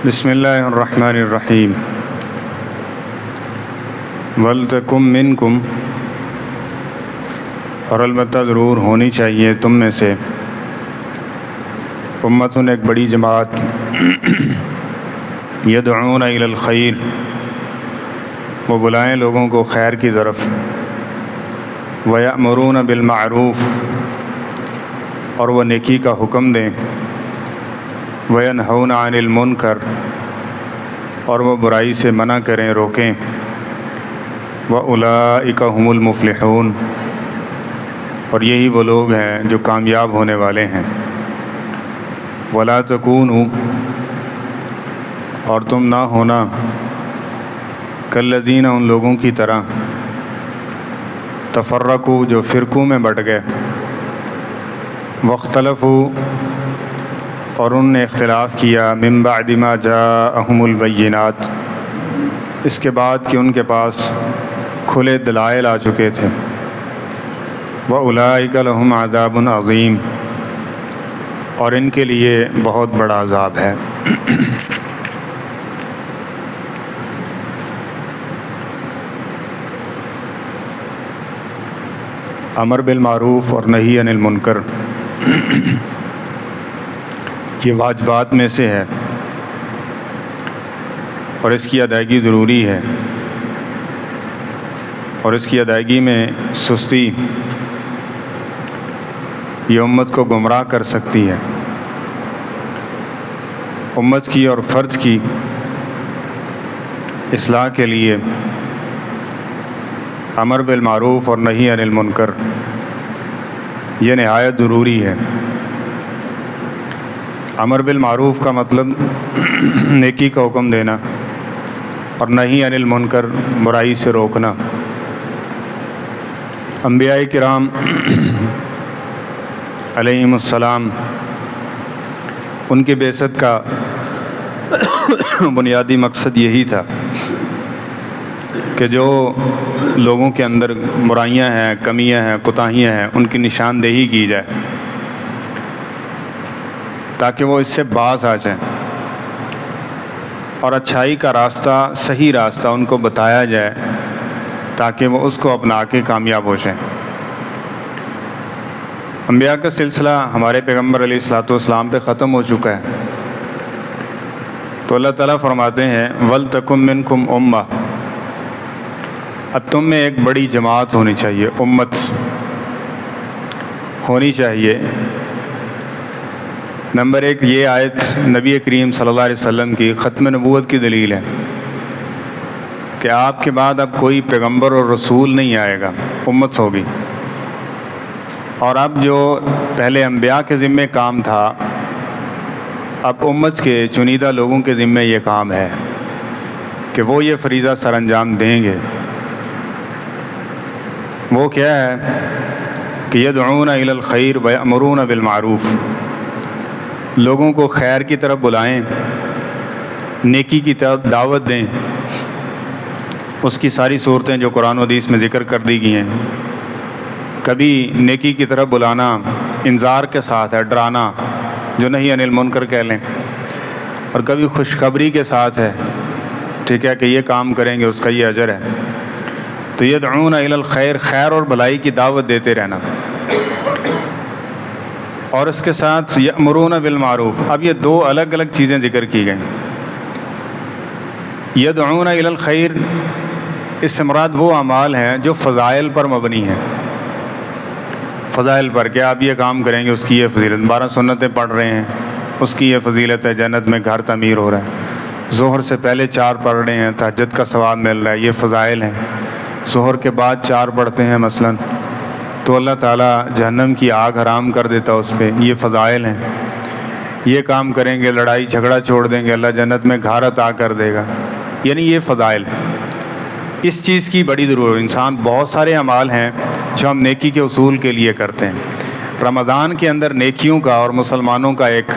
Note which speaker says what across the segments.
Speaker 1: بسم اللہ الرحمن الرحیم وَلْتَكُن مِّنْكُمْ، اور البتہ ضرور ہونی چاہیے تم میں سے، امتن ایک بڑی جماعت، یدعون الی الخیر، وہ بلائیں لوگوں کو خیر کی طرف، وَيَأْمُرُونَ بِالْمَعْرُوفِ، اور وہ نیکی کا حکم دیں، وَيَنْهَوْنَ عَنِ الْمُنْكَرِ، اور وہ برائی سے منع کریں، روکیں، وَأُولَئِكَ هُمُ الْمُفْلِحُونَ، اور یہی وہ لوگ ہیں جو کامیاب ہونے والے ہیں۔ وَلَا تَكُونُوا، اور تم نہ ہونا، كَالَّذِينَ، ان لوگوں کی طرح، تفرقوا، جو فرقوں میں بٹ گئے، واختلفوا، اور انہوں نے اختلاف کیا، من بعد ما جاءہم البینات، اس کے بعد کہ ان کے پاس کھلے دلائل آ چکے تھے، وَأُولَئِكَ لَهُمْ عَذَابٌ عَظِيمٌ، اور ان کے لیے بہت بڑا عذاب ہے۔ امر بالمعروف اور نہی عن المنکر یہ واجبات میں سے ہے، اور اس کی ادائیگی ضروری ہے، اور اس کی ادائیگی میں سستی یہ امت کو گمراہ کر سکتی ہے۔ امت کی اور فرد کی اصلاح کے لیے امر بالمعروف اور نہی عن المنکر یہ نہایت ضروری ہے۔ امر بالمعروف کا مطلب نیکی کا حکم دینا، اور نہی عن المنکر برائی سے روکنا۔ انبیاء کرام علیہم السلام، ان کی بعثت کا بنیادی مقصد یہی تھا کہ جو لوگوں کے اندر برائیاں ہیں، کمیاں ہیں، کوتاہیاں ہیں، ان کی نشاندہی کی جائے تاکہ وہ اس سے باز آ جائیں، اور اچھائی کا راستہ، صحیح راستہ ان کو بتایا جائے تاکہ وہ اس کو اپنا کے کامیاب ہو جائیں۔ انبیاء کا سلسلہ ہمارے پیغمبر علیہ الصلوۃ والسلام پہ ختم ہو چکا ہے، تو اللہ تعالیٰ فرماتے ہیں وَلْتَكُن مِّنْكُمْ أُمَّةٌ، اب تم میں ایک بڑی جماعت ہونی چاہیے، امت ہونی چاہیے۔ نمبر ایک، یہ آیت نبی کریم صلی اللہ علیہ وسلم کی ختم نبوت کی دلیل ہے کہ آپ کے بعد اب کوئی پیغمبر اور رسول نہیں آئے گا، امت ہوگی۔ اور اب جو پہلے انبیاء کے ذمے کام تھا، اب امت کے چنیدہ لوگوں کے ذمے یہ کام ہے کہ وہ یہ فریضہ سر انجام دیں گے۔ وہ کیا ہے کہ یدعون الی الخیر ویأمرون بالمعروف، لوگوں کو خیر کی طرف بلائیں، نیکی کی طرف دعوت دیں، اس کی ساری صورتیں جو قرآن و حدیث میں ذکر کر دی گئی ہیں۔ کبھی نیکی کی طرف بلانا انذار کے ساتھ ہے، ڈرانا جو نہی عن المنکر کہہ لیں، اور کبھی خوشخبری کے ساتھ ہے، ٹھیک ہے، کہ یہ کام کریں گے اس کا یہ اجر ہے۔ تو یدعون الی الخیر، خیر اور بھلائی کی دعوت دیتے رہنا، اور اس کے ساتھ یأمرون بالمعروف۔ اب یہ دو الگ الگ چیزیں ذکر کی گئیں۔ یدعون الی الخیر، اس سے مراد وہ اعمال ہیں جو فضائل پر مبنی ہیں، فضائل پر کہ آپ یہ کام کریں گے اس کی یہ فضیلت، 12 سنتیں پڑھ رہے ہیں اس کی یہ فضیلت ہے، جنت میں گھر تعمیر ہو رہا ہے، ظہر سے پہلے 4 پڑھ رہے ہیں، تہجد کا ثواب مل رہا ہے، یہ فضائل ہیں۔ ظہر کے بعد 4 پڑھتے ہیں مثلا تو اللہ تعالیٰ جہنم کی آگ حرام کر دیتا اس پہ، یہ فضائل ہیں۔ یہ کام کریں گے، لڑائی جھگڑا چھوڑ دیں گے، اللہ جنت میں گھر عطا کر دے گا، یعنی یہ فضائل۔ اس چیز کی بڑی ضرورت، انسان بہت سارے اعمال ہیں جو ہم نیکی کے اصول کے لیے کرتے ہیں۔ رمضان کے اندر نیکیوں کا اور مسلمانوں کا ایک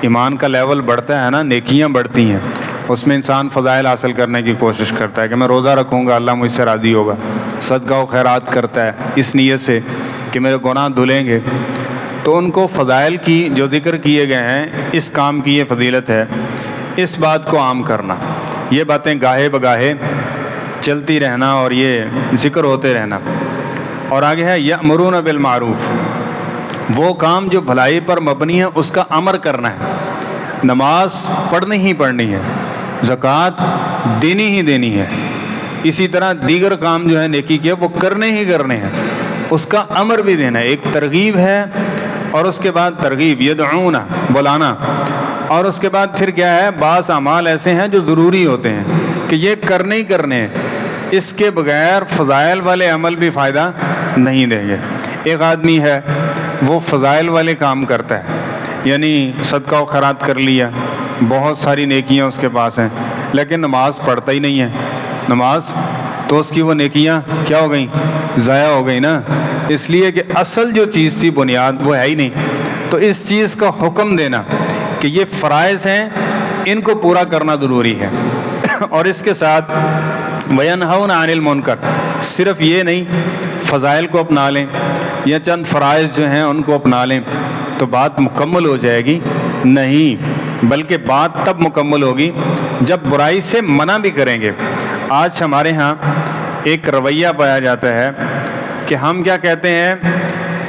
Speaker 1: ایمان کا لیول بڑھتا ہے نا، نیکیاں بڑھتی ہیں، اس میں انسان فضائل حاصل کرنے کی کوشش کرتا ہے کہ میں روزہ رکھوں گا، اللہ مجھ سے راضی ہوگا، صدقہ و خیرات کرتا ہے اس نیت سے کہ میرے گناہ دھلیں گے۔ تو ان کو فضائل کی جو ذکر کیے گئے ہیں، اس کام کی یہ فضیلت ہے، اس بات کو عام کرنا، یہ باتیں گاہے بگاہے چلتی رہنا اور یہ ذکر ہوتے رہنا۔ اور آگے ہے یأمرون بالمعروف، وہ کام جو بھلائی پر مبنی ہے اس کا امر کرنا ہے، نماز پڑھنی ہی پڑھنی ہے، زکوٰۃ دینی ہی دینی ہے، اسی طرح دیگر کام جو ہے نیکی کے وہ کرنے ہی کرنے ہیں، اس کا امر بھی دینا ہے۔ ایک ترغیب ہے اور اس کے بعد ترغیب، یدعون بلانا، اور اس کے بعد پھر کیا ہے، بعض اعمال ایسے ہیں جو ضروری ہوتے ہیں کہ یہ کرنے ہی کرنے ہیں، اس کے بغیر فضائل والے عمل بھی فائدہ نہیں دیں گے۔ ایک آدمی ہے وہ فضائل والے کام کرتا ہے، یعنی صدقہ و خیرات کر لیا، بہت ساری نیکیاں اس کے پاس ہیں، لیکن نماز پڑھتا ہی نہیں ہے، نماز تو اس کی وہ نیکیاں کیا ہو گئیں، ضائع ہو گئی نا، اس لیے کہ اصل جو چیز تھی بنیاد وہ ہے ہی نہیں۔ تو اس چیز کا حکم دینا کہ یہ فرائض ہیں، ان کو پورا کرنا ضروری ہے، اور اس کے ساتھ وَيَنْهَوْنَ عَنِ الْمُنْكَرِ، صرف یہ نہیں فضائل کو اپنا لیں یا چند فرائض جو ہیں ان کو اپنا لیں تو بات مکمل ہو جائے گی، نہیں، بلکہ بات تب مکمل ہوگی جب برائی سے منع بھی کریں گے۔ آج ہمارے ہاں ایک رویہ پایا جاتا ہے کہ ہم کیا کہتے ہیں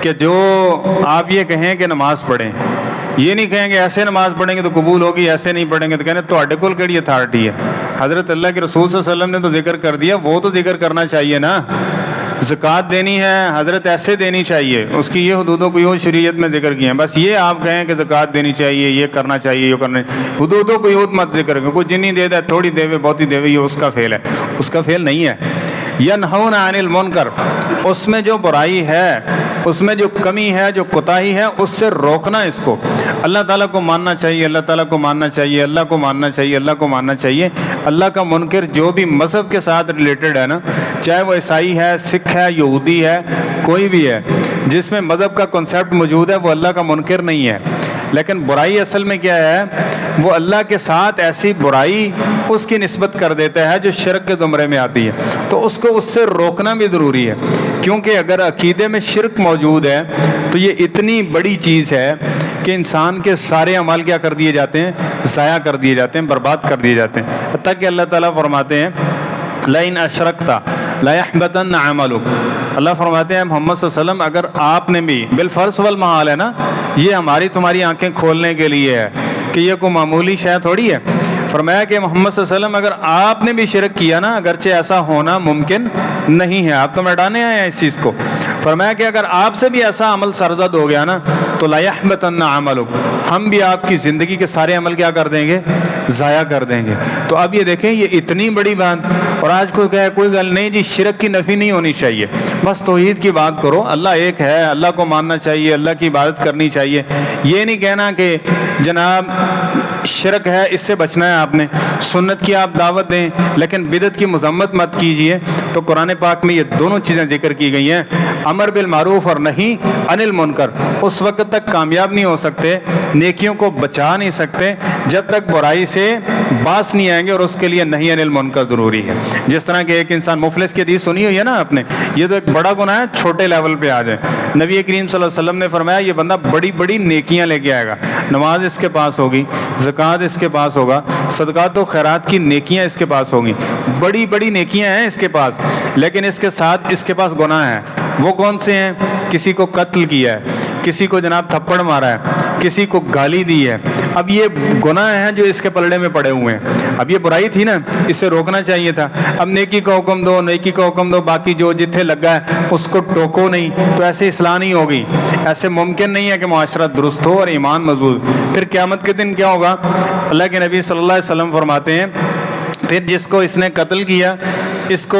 Speaker 1: کہ جو آپ یہ کہیں کہ نماز پڑھیں، یہ نہیں کہیں گے ایسے نماز پڑھیں گے تو قبول ہوگی، ایسے نہیں پڑھیں گے تو کہنے تو کول کیڑی اتھارٹی ہے، حضرت اللہ کے رسول صلی اللہ علیہ وسلم نے تو ذکر کر دیا، وہ تو ذکر کرنا چاہیے نا۔ زکوٰۃ دینی ہے، حضرت ایسے دینی چاہیے، اس کی یہ حدودوں کو یہ شریعت میں ذکر کیے ہیں، بس یہ آپ کہیں کہ زکوٰۃ دینی چاہیے، یہ کرنا چاہیے، یہ کرنا، حدودوں کو یہ مت ذکر کریں، کوئی جنی دے دے، تھوڑی دے بہتی دے، یہ اس کا فعل ہے، اس کا فعل نہیں ہے۔ ینہون عن المنکر، اس میں جو برائی ہے، اس میں جو کمی ہے، جو کوتاہی ہے، اس سے روکنا، اس کو اللہ تعالیٰ کو ماننا چاہیے، اللہ تعالیٰ کو ماننا چاہیے، اللہ کو ماننا چاہیے، اللہ کو ماننا چاہیے۔ اللہ کا منکر جو بھی مذہب کے ساتھ ریلیٹڈ ہے نا، چاہے وہ عیسائی ہے، سکھ ہے، یہودی ہے، کوئی بھی ہے جس میں مذہب کا کنسیپٹ موجود ہے، وہ اللہ کا منکر نہیں ہے۔ لیکن برائی اصل میں کیا ہے، وہ اللہ کے ساتھ ایسی برائی اس کی نسبت کر دیتا ہے جو شرک کے زمرے میں آتی ہے، تو اس کو اس سے روکنا بھی ضروری ہے، کیونکہ اگر عقیدے میں شرک موجود ہے تو یہ اتنی بڑی چیز ہے کہ انسان کے سارے اعمال کیا کر دیے جاتے ہیں، ضائع کر دیے جاتے ہیں، برباد کر دیے جاتے ہیں، حتیٰ کہ اللہ تعالیٰ فرماتے ہیں لَإِنْ أَشْرَكْتَ لَيَحْبَطَنَّ عَمَلُكَ، اللہ فرماتے ہیں محمد صلی اللہ علیہ وسلم اگر آپ نے بھی، بالفرض والمحال ہے نا، یہ ہماری تمہاری آنکھیں کھولنے کے لیے ہے کہ یہ کوئی معمولی شے تھوڑی ہے، فرمایا کہ محمد صلی اللہ علیہ وسلم اگر آپ نے بھی شرک کیا نا، اگرچہ ایسا ہونا ممکن نہیں ہے، آپ تو مٹانے آئے ہیں اس چیز کو، فرمایا کہ اگر آپ سے بھی ایسا عمل سرزد ہو گیا نا تو لَيَحْبَطَنَّ عَمَلُكَ، ہم بھی آپ کی زندگی کے سارے عمل کیا کر دیں گے، ضائع کر دیں گے۔ تو اب یہ دیکھیں یہ اتنی بڑی بات، اور آج کوئی کہے کوئی گل نہیں جی شرک کی نفی نہیں ہونی چاہیے، بس توحید کی بات کرو، اللہ ایک ہے، اللہ کو ماننا چاہیے، اللہ کی عبادت کرنی چاہیے، یہ نہیں کہنا کہ جناب شرک ہے اس سے بچنا ہے، آپ نے سنت کی آپ دعوت دیں لیکن بدعت کی مذمت مت کیجئے۔ تو قرآن پاک میں یہ دونوں چیزیں ذکر کی گئی ہیں، امر بالمعروف اور نہی عن المنکر، اس وقت تک کامیاب نہیں ہو سکتے، نیکیوں کو بچا نہیں سکتے جب تک برائی سے باز نہیں آئیں گے، اور اس کے لیے نہی عن المنکر ضروری ہے۔ جس طرح کہ ایک انسان، مفلس کی حدیث سنی ہوئی ہے نا آپ نے، یہ تو ایک بڑا گناہ ہے، چھوٹے لیول پہ آ جائے، نبی کریم صلی اللہ علیہ وسلم نے فرمایا یہ بندہ بڑی بڑی نیکیاں لے کے آئے گا، نماز اس کے پاس ہوگی، زکوٰۃ اس کے پاس ہوگا، صدقات و خیرات کی نیکیاں اس کے پاس ہوں گی، بڑی بڑی نیکیاں ہیں اس کے پاس، لیکن اس کے ساتھ اس کے پاس گناہ ہیں۔ وہ کون سے ہیں؟ کسی کو قتل کیا ہے، کسی کو جناب تھپڑ مارا ہے، کسی کو گالی دی ہے، اب یہ گناہ ہیں جو اس کے پلڑے میں پڑے ہوئے ہیں۔ اب یہ برائی تھی نا، اسے روکنا چاہیے تھا، اب نیکی کا حکم دو، نیکی کا حکم دو، باقی جو جتھے لگا ہے اس کو ٹوکو نہیں، تو ایسے اصلاح نہیں ہوگی، ایسے ممکن نہیں ہے کہ معاشرہ درست ہو اور ایمان مضبوط۔ پھر قیامت کے دن کیا ہوگا؟ اللہ کے نبی صلی اللہ علیہ وسلم فرماتے ہیں پھر جس کو اس نے قتل کیا، اس کو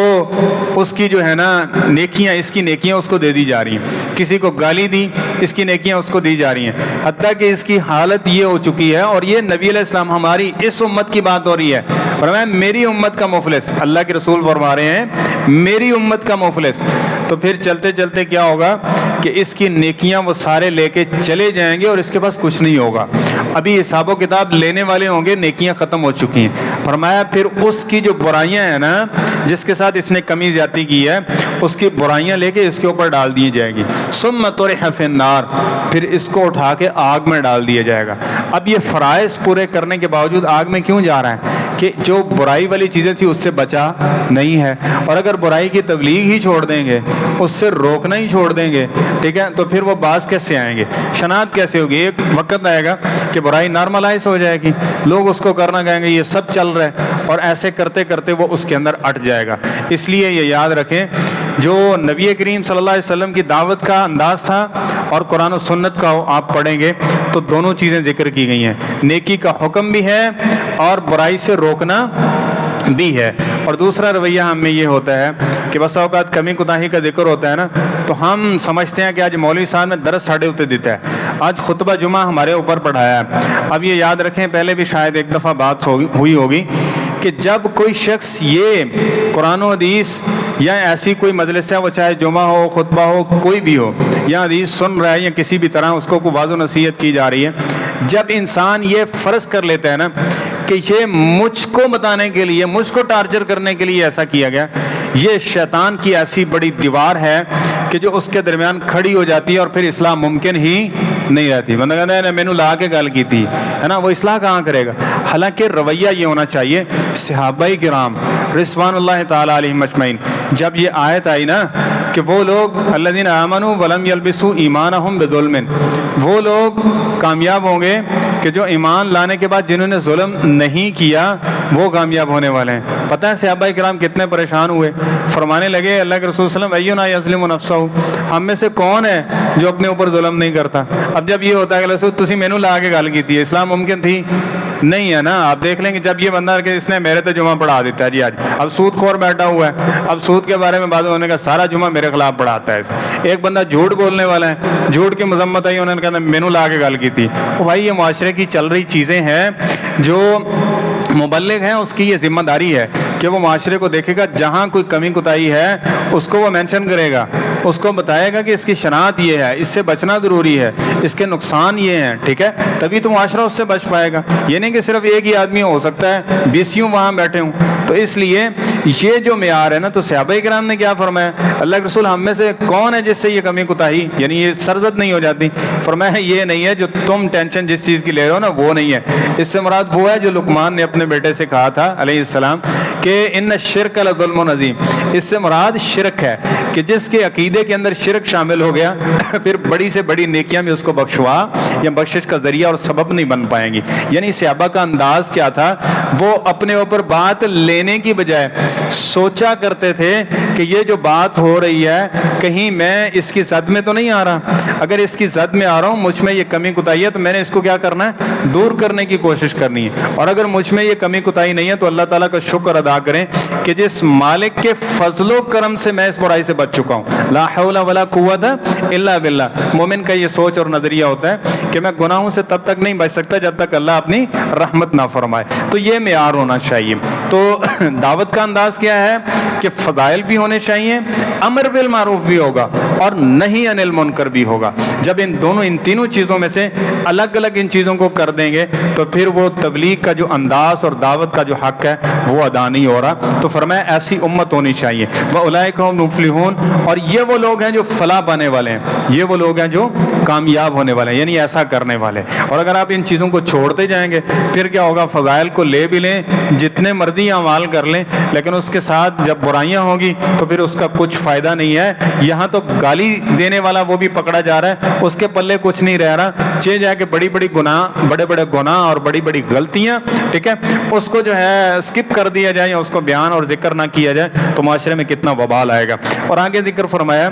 Speaker 1: اس کی جو ہے نا نیکیاں، اس کی نیکیاں اس کو دے دی جا رہی ہیں، کسی کو گالی دی، اس کی نیکیاں اس کو دی جا رہی ہیں، حتیٰ کہ اس کی حالت یہ ہو چکی ہے، اور یہ نبی علیہ السلام ہماری اس امت کی بات ہو رہی ہے، فرمایا میری امت کا مفلس، اللہ کے رسول فرما رہے ہیں میری امت کا مفلس۔ تو پھر چلتے چلتے کیا ہوگا کہ اس کی نیکیاں وہ سارے لے کے چلے جائیں گے اور اس کے پاس کچھ نہیں ہوگا، ابھی حساب و کتاب لینے والے ہوں گے، نیکیاں ختم ہو چکی ہیں۔ فرمایا پھر اس کی جو برائیاں ہیں نا، جس جس کے ساتھ اس نے کمی زیادتی کی ہے اس کی برائیاں لے کے اس کے اوپر ڈال دی جائے گی، ثم طرح فی النار، پھر اس کو اٹھا کے آگ میں ڈال دیا جائے گا۔ اب یہ فرائض پورے کرنے کے باوجود آگ میں کیوں جا رہا ہے؟ کہ جو برائی والی چیزیں تھی اس سے بچا نہیں ہے، اور اگر برائی کی تبلیغ ہی چھوڑ دیں گے، اس سے روکنا ہی چھوڑ دیں گے، ٹھیک ہے، تو پھر وہ باز کیسے آئیں گے، شناعت کیسے ہوگی؟ ایک وقت آئے گا کہ برائی نارملائز ہو جائے گی، لوگ اس کو کرنا کہیں گے یہ سب چل رہا ہے، اور ایسے کرتے کرتے وہ اس کے اندر اٹ جائے گا۔ اس لیے یہ یاد رکھیں، جو نبی کریم صلی اللہ علیہ وسلم کی دعوت کا انداز تھا اور قرآن و سنت کا آپ پڑھیں گے تو دونوں چیزیں ذکر کی گئی ہیں، نیکی کا حکم بھی ہے اور برائی سے روکنا بھی ہے۔ اور دوسرا رویہ ہم میں یہ ہوتا ہے کہ بس اوقات کمی کوتاہی کا ذکر ہوتا ہے نا، تو ہم سمجھتے ہیں کہ آج مولوی صاحب نے درس ساڑھے اتنے دیتا ہے، آج خطبہ جمعہ ہمارے اوپر پڑھایا ہے۔ اب یہ یاد رکھیں، پہلے بھی شاید ایک دفعہ بات ہوئی ہوگی کہ جب کوئی شخص یہ قرآن و حدیث یا ایسی کوئی مجلس ہے، وہ چاہے جمعہ ہو، خطبہ ہو، کوئی بھی ہو، یا حدیث سن رہا ہے یا کسی بھی طرح اس کو کوئی واضح نصیحت کی جا رہی ہے، جب انسان یہ فرض کر لیتا ہے نا کہ یہ مجھ کو بتانے کے لیے، مجھ کو ٹارچر کرنے کے لیے ایسا کیا گیا، یہ شیطان کی ایسی بڑی دیوار ہے کہ جو اس کے درمیان کھڑی ہو جاتی ہے اور پھر اصلاح ممکن ہی نہیں رہتی۔ بندہ کہتا ہے میں نے لا کے گل کی تھی ہے نا، وہ اصلاح کہاں کرے گا؟ حالانکہ رویہ یہ ہونا چاہیے، صحابہ کرام رضوان اللہ تعالی علیہم اجمعین، جب یہ آیت آئی نا کہ وہ لوگ الذین آمنوا ولم یلبسوا ایمانہم بظلم، وہ لوگ کامیاب ہوں گے کہ جو ایمان لانے کے بعد جنہوں نے ظلم نہیں کیا وہ کامیاب ہونے والے ہیں۔ پتہ ہے صحابہ کرام کتنے پریشان ہوئے، فرمانے لگے اللہ کے رسول صلی اللہ علیہ وسلم اینا یظلم نفسہ، ہم میں سے کون ہے جو اپنے اوپر ظلم نہیں کرتا؟ اب جب یہ ہوتا ہے کہ رسول تسی مینوں لا کے گل کیتی ہے، اسلام ممکن تھی نہیں ہے نا۔ آپ دیکھ لیں کہ جب یہ بندہ کہ اس نے میرے تو جمعہ پڑھا دیتا ہے جی، آج اب سود خور بیٹھا ہوا ہے، اب سود کے بارے میں بات ہونے کا سارا جمعہ میرے خلاف پڑھاتا ہے۔ ایک بندہ جھوٹ بولنے والا ہے، جھوٹ کی مذمت آئی، انہوں نے کہا مینوں لا کے گل کی تھی۔ بھائی یہ معاشرے کی چل رہی چیزیں ہیں، جو مبلغ ہیں اس کی یہ ذمہ داری ہے کہ وہ معاشرے کو دیکھے گا، جہاں کوئی کمی کوتاہی ہے اس کو وہ مینشن کرے گا، اس کو بتائے گا کہ اس کی شناعت یہ ہے، اس سے بچنا ضروری ہے، اس کے نقصان یہ ہیں، ٹھیک ہے، تبھی تو معاشرہ اس سے بچ پائے گا۔ یہ نہیں کہ صرف ایک ہی آدمی ہو سکتا ہے 20 وہاں بیٹھے ہوں۔ تو اس لیے یہ جو معیار ہے نا، تو صحابہ کرام نے کیا فرمایا؟ اللہ کے رسول ہم میں سے کون ہے جس سے یہ کمی کوتاہی یعنی یہ سرزد نہیں ہو جاتی؟ فرمایا یہ نہیں ہے جو تم ٹینشن جس چیز کی لے رہے ہو نا، وہ نہیں ہے، اس سے مراد وہ ہے جو لقمان نے اپنے بیٹے سے کہا تھا علیہ السلام کہ ان الشرک لظلم عظیم، اس سے مراد شرک ہے کہ جس کے عقیدے کے اندر شرک شامل ہو گیا پھر بڑی سے بڑی نیکیاں بھی اس کو بخشوا یا بخشش کا ذریعہ اور سبب نہیں بن پائیں گی۔ یعنی صحابہ کا انداز کیا تھا؟ وہ اپنے اوپر بات لینے کی بجائے سوچا کرتے تھے کہ یہ جو بات ہو رہی ہے کہیں میں اس کی زد میں تو نہیں آ رہا، اگر اس کی زد میں آ رہا ہوں، مجھ میں یہ کمی کوتاہی ہے، تو میں نے اس کو کیا کرنا ہے؟ دور کرنے کی کوشش کرنی ہے، اور اگر مجھ میں یہ کمی کوتاہی نہیں ہے تو اللہ تعالیٰ کا شکر ادا کریں کہ جس مالک کے فضل و کرم سے میں اس برائی سے بچ چکا ہوں۔ لا حول ولا قوت الا باللہ۔ مومن کا یہ سوچ اور نظریہ ہوتا ہے کہ میں گناہوں سے تب تک نہیں بچ سکتا جب تک اللہ اپنی رحمت نہ فرمائے، تو یہ معیار ہونا چاہیے۔ تو دعوت کا انداز کیا ہے کہ فضائل بھی ہونے چاہیے، امر بالمعروف بھی ہوگا اور نہی عن المنکر بھی ہوگا۔ جب ان تینوں چیزوں میں سے الگ الگ ان چیزوں کو کر دیں گے تو پھر وہ تبلیغ کا جو انداز اور دعوت کا جو حق ہے وہ ادا نہیں ہو رہا۔ تو فرمایا ایسی امت ہونی چاہیے، وَأُولَئِكَ هُمُ الْمُفْلِحُونَ، اور یہ وہ لوگ ہیں جو فلاح پانے والے ہیں، یہ وہ لوگ ہیں جو کامیاب ہونے والے ہیں، یعنی ایسا کرنے والے۔ اور اگر آپ ان چیزوں کو چھوڑتے جائیں گے پھر کیا ہوگا؟ فضائل کو لے بھی لیں، جتنے مرضی اعمال کر لیں، لیکن اس کے ساتھ جب برائیاں ہوں گی تو پھر اس کا کچھ فائدہ نہیں ہے۔ یہاں تو گالی دینے والا وہ بھی پکڑا جا رہا ہے، اس کے پلے کچھ نہیں رہ رہا، چے جا کے بڑے بڑے گناہ اور بڑی بڑی غلطیاں، ٹھیک ہے، اس کو جو ہے اسکپ کر دیا جائے یا اس کو بیان اور ذکر نہ کیا جائے تو معاشرے میں کتنا وبال آئے گا۔ اور آگے ذکر فرمایا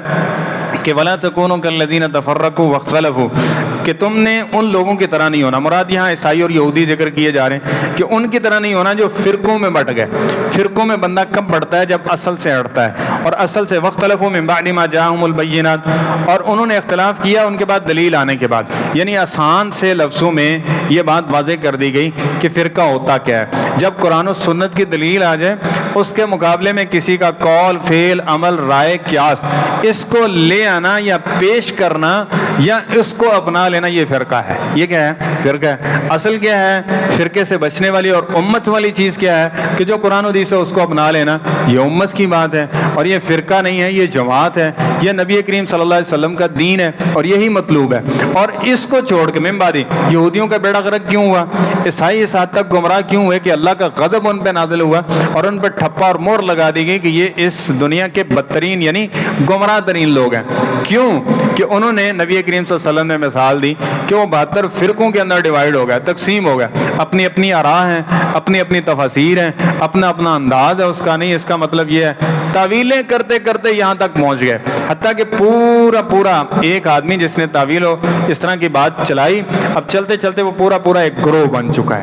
Speaker 1: کہ وَلَا تَكُونُوا كَالَّذِينَ تَفَرَّقُوا وَاخْتَلَفُوا، کہ تم نے ان لوگوں کی طرح نہیں ہونا۔ مراد یہاں عیسائی اور یہودی ذکر کیے جا رہے ہیں کہ ان کی طرح نہیں ہونا جو فرقوں میں بٹ گئے۔ فرقوں میں بندہ کب بڑھتا ہے؟ جب اصل سے ہٹتا ہے، اور اصل سے وَاخْتَلَفُوا مِن بَعْدِ مَا جَاءَهُمُ الْبَيِّنَاتُ، اور انہوں نے اختلاف کیا ان کے بعد دلیل آنے کے بعد۔ یعنی آسان سے لفظوں میں یہ بات واضح کر دی گئی کہ فرقہ ہوتا کیا ہے۔ جب قرآن و سنت کی دلیل آ جائے، اس کے مقابلے میں کسی کا قول، فعل، عمل، رائے، قیاس، اس کو لے جانا یا پیش کرنا یا اس کو اپنا لینا یہ فرقہ ہے. یہ کیا ہے؟ فرقہ ہے. اصل کیا ہے؟ فرقے سے بچنے والی اور امت والی چیز کیا ہے کہ جو قرآن و حدیث ہے اس کو اپنا لینا. یہ امت کی بات ہے اور یہ فرقہ نہیں ہے, یہ جماعت ہے, یہ نبی کریم صلی اللہ علیہ وسلم کا دین ہے اور یہی مطلوب ہے. اور اس کو چھوڑ کے من بعد یہودیوں کا بیڑا غرق کیوں ہوا, عیسائی اس حد تک گمراہ کیوں ہوئے کہ اللہ کا غضب ان پہ نازل ہوا اور ان پہ ٹھپا اور مور لگا دی گئی کہ یہ اس دنیا کے بدترین یعنی گمراہ ترین لوگ ہیں. کیوں؟ کہ انہوں نے نبی کریم صلی اللہ علیہ وسلم نے مثال دی کہ وہ 72 فرقوں کے اندر ڈیوائیڈ ہو گیا, تقسیم ہو گیا. اپنی اپنی آراء ہیں, اپنی اپنی تفاسیر ہیں, اپنا اپنا انداز ہے اس کا. نہیں, اس کا مطلب یہ ہے تعویلیں کرتے کرتے یہاں تک پہنچ گئے, حتیٰ کہ پورا ایک آدمی جس نے تعویل ہو اس طرح کی بات چلائی, اب چلتے چلتے وہ پورا ایک گروہ بن چکا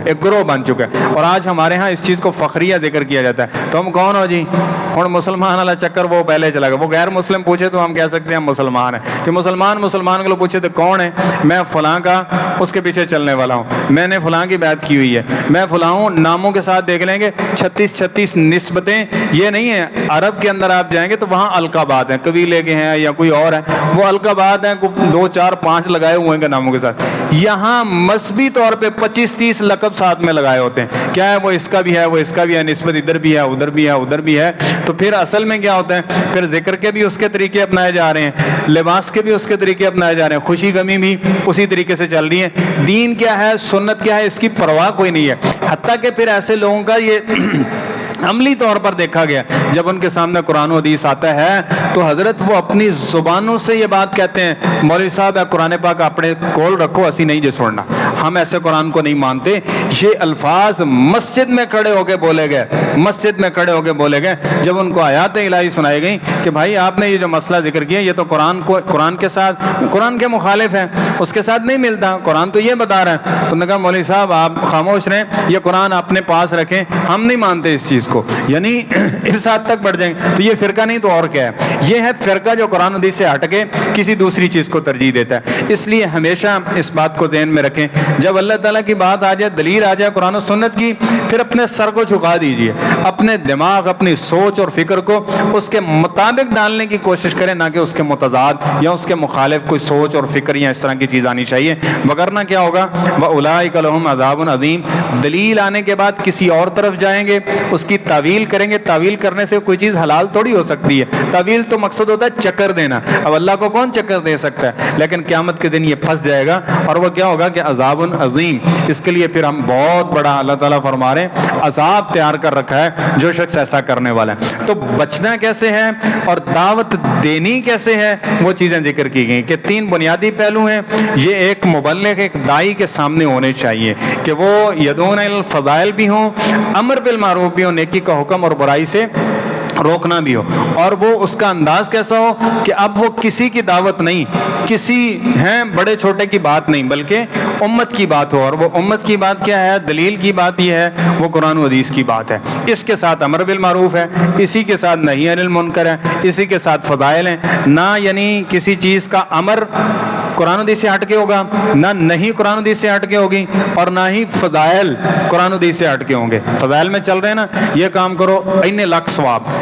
Speaker 1: ہے, اور آج ہمارے ہاں اس چیز کو فخریہ ذکر کیا جاتا ہے. تو ہم کون ہو جی؟ ہوں مسلمان والا چکر وہ پہلے چلا گیا. وہ غیر مسلم پوچھے تو ہم کہہ سکتے ہیں ہم مسلمان ہیں. کہ مسلمان کو پوچھے تو کون ہے؟ میں فلاں کا اس کے پیچھے چلنے والا ہوں, میں نے فلاں کی بیعت کی ہوئی ہے, میں فلاں ہوں. ناموں کے ساتھ دیکھ لیں گے 36 نسبتیں. یہ نہیں ہے عرب کے اندر آپ جائیں گے تو وہاں القابات ہیں, قبیلے کے ہیں یا کوئی اور ہے, وہ القابات ہیں 2 4 5 لگائے ہوئے ہیں ناموں کے ساتھ. یہاں مذہبی طور پہ 25-30 لقب ساتھ میں لگائے ہوتے ہیں. کیا ہے؟ وہ اس کا بھی ہے, وہ اس کا بھی ہے, نسبت ادھر بھی ہے, ادھر بھی ہے. تو پھر اصل میں کیا ہوتا ہے؟ پھر ذکر کے بھی اس کے طریقے اپنائے جا رہے ہیں, لباس کے بھی اس کے طریقے اپنائے جا رہے ہیں, خوشی غمی بھی اسی طریقے سے چل رہی ہے. دین کیا ہے, سنت کیا ہے, اس کی پرواہ کوئی نہیں ہے. حتیٰ کہ پھر ایسے لوگوں کا یہ عملی طور پر دیکھا گیا, جب ان کے سامنے قرآن و حدیث آتا ہے تو حضرت وہ اپنی زبانوں سے یہ بات کہتے ہیں, مولوی صاحب قرآن پاک اپنے کول رکھو, اسی نہیں جے سننا, ہم ایسے قرآن کو نہیں مانتے. یہ الفاظ مسجد میں کھڑے ہو کے بولے گئے جب ان کو آیات الہی سنائی گئی کہ بھائی آپ نے یہ جو مسئلہ ذکر کیا یہ تو قرآن کے ساتھ, قرآن کے مخالف ہے, اس کے ساتھ نہیں ملتا, قرآن تو یہ بتا رہا ہے. تو انہوں نے کہا مولوی صاحب آپ خاموش رہیں, یہ قرآن اپنے پاس رکھیں, ہم نہیں مانتے اس چیز کو. یعنی اس حد تک بڑھ جائیں. تو یہ فرقہ نہیں تو اور کیا ہے؟ یہ ہے فرقہ جو قرآن حدیث سے ہٹ کے کسی دوسری چیز کو ترجیح دیتا ہے. اس لیے ہمیشہ اس بات کو ذہن میں رکھیں, جب اللہ تعالیٰ کی بات آ جائے, دلیل آ جائے قرآن و سنت کی, پھر اپنے سر کو جھکا دیجئے, اپنے دماغ, اپنی سوچ اور فکر کو اس کے مطابق ڈالنے کی کوشش کریں, نہ کہ اس کے متضاد یا اس کے مخالف کوئی سوچ اور فکر یا اس طرح کی چیز آنی چاہیے. وگرنہ کیا ہوگا؟ وَأُولَٰئِكَ لَهُمْ عَذَابٌ عَظِيمٌ. دلیل آنے کے بعد کسی اور طرف جائیں گے, اس کی تعویل کریں گے. تعویل کرنے سے کوئی چیز حلال تھوڑی ہو سکتی ہے. تعویل تو مقصد ہوتا ہے چکر دینا. اب اللہ کو کون چکر دے سکتا ہے؟ لیکن قیامت کے دن یہ پھنس جائے گا اور وہ کیا ہوگا کہ عذاب عظیم. اس کے لیے پھر ہم بہت بڑا اللہ تعالیٰ فرما رہے ہیں عذاب تیار کر رکھا ہے جو شخص ایسا کرنے والا ہے. تو بچنا کیسے ہے اور دعوت دینی کیسے ہے, وہ چیزیں ذکر کی گئی کہ 3 بنیادی پہلو ہیں. یہ ایک مبلغ, ایک داعی کے سامنے ہونے چاہیے کہ وہ یدعون الی الفضائل بھی ہوں, امر بالمعروف بھی ہوں, نیکی کا حکم اور برائی سے روکنا بھی ہو, اور وہ اس کا انداز کیسا ہو کہ اب وہ کسی کی دعوت نہیں, کسی ہیں بڑے چھوٹے کی بات نہیں, بلکہ امت کی بات ہو. اور وہ امت کی بات کیا ہے؟ دلیل کی بات یہ ہے, وہ قرآن و حدیث کی بات ہے. اس کے ساتھ امر بالمعروف ہے, اسی کے ساتھ نہی عن المنکر ہے, اسی کے ساتھ فضائل ہیں. نہ یعنی کسی چیز کا امر قرآن حدیث سے ہٹ کے ہوگا, نہ نہیں قرآن حدیث سے ہٹ کے ہوگی, اور نہ ہی فضائل قرآن حدیث سے ہٹ کے ہوں گے. فضائل میں چل رہے ہیں نا, یہ کام کرو, این لاکھ ثواب.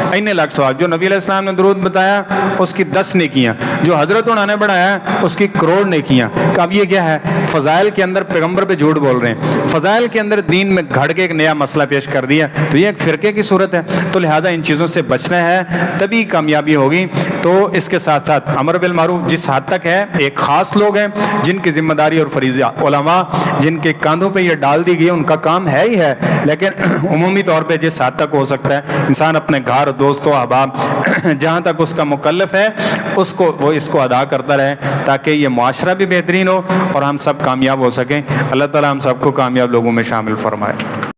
Speaker 1: جو نبی علیہ السلام نے درود بتایا اس کی 10 نیکیاں, جو حضرت نے بڑھایا اس کی کروڑ نیکیاں. اب یہ کیا ہے؟ فضائل کے اندر پیغمبر پہ جھوٹ بول رہے ہیں, فضائل کے اندر دین میں گھڑ کے ایک نیا مسئلہ پیش کر دیا. تو یہ ایک فرقے کی صورت ہے. تو لہذا ان چیزوں سے بچنا ہے, تبھی کامیابی ہوگی. تو اس کے ساتھ ساتھ امر بالمعروف جس حد تک ہے, ایک خاص لوگ ہیں جن کی ذمہ داری اور فریضہ, علماء جن کے کاندھوں پہ یہ ڈال دی گئی, ان کا کام ہے ہی ہے. لیکن عمومی طور پہ جس حد تک ہو سکتا ہے انسان اپنے گھر, دوستوں, احباب, جہاں تک اس کا مکلف ہے وہ اس کو ادا کرتا رہے, تاکہ یہ معاشرہ بھی بہترین ہو اور ہم سب کامیاب ہو سکیں. اللہ تعالی ہم سب کو کامیاب لوگوں میں شامل فرمائے.